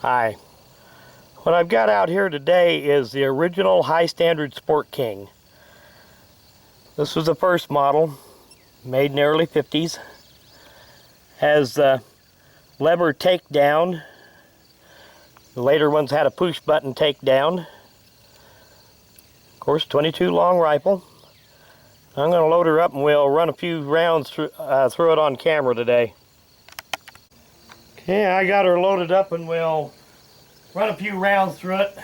Hi. What I've got out here today is the original High Standard Sport King. This was the first model, made in the early 50s. Has the lever takedown. The later ones had a push button takedown. Of course, 22 long rifle. I'm going to load her up and we'll run a few rounds through it on camera today. Okay, I got her loaded up and we'll run a few rounds through it.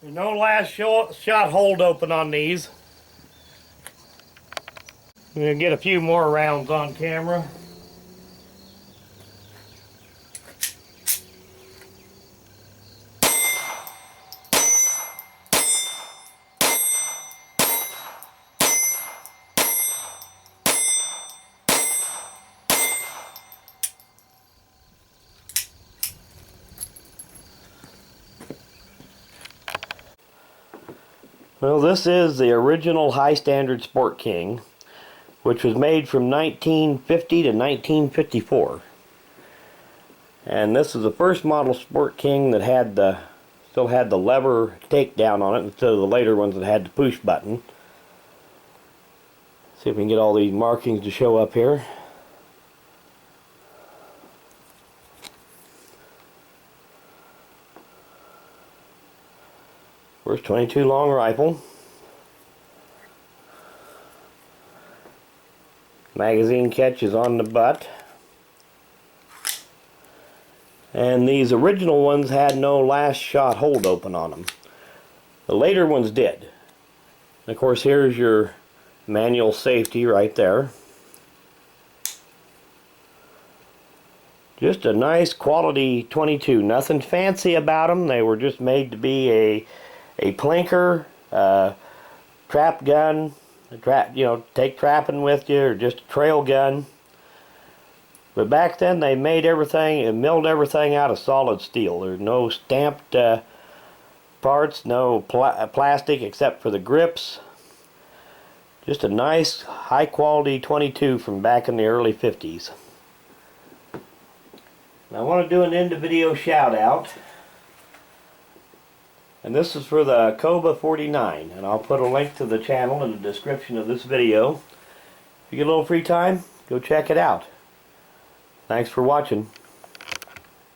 There's no last shot hold open on these. I'm going to get a few more rounds on camera. Well, this is the original High Standard Sport King, which was made from 1950 to 1954. And this is the first model Sport King that had still had the lever takedown on it instead of the later ones that had the push button. See if we can get all these markings to show up here. First 22 long rifle. Magazine catch is on the butt. And these original ones had no last shot hold open on them. The later ones did. And of course, here's your manual safety right there. Just a nice quality 22. Nothing fancy about them. They were just made to be a plinker, trap gun, take trapping with you, or just a trail gun. But back then they made everything and milled everything out of solid steel. There's no stamped parts, no plastic except for the grips. Just a nice high quality 22 from back in the early 50s. And I want to do an end of video shout out. And this is for the Cobra 49, and I'll put a link to the channel in the description of this video. If you get a little free time, go check it out. Thanks for watching.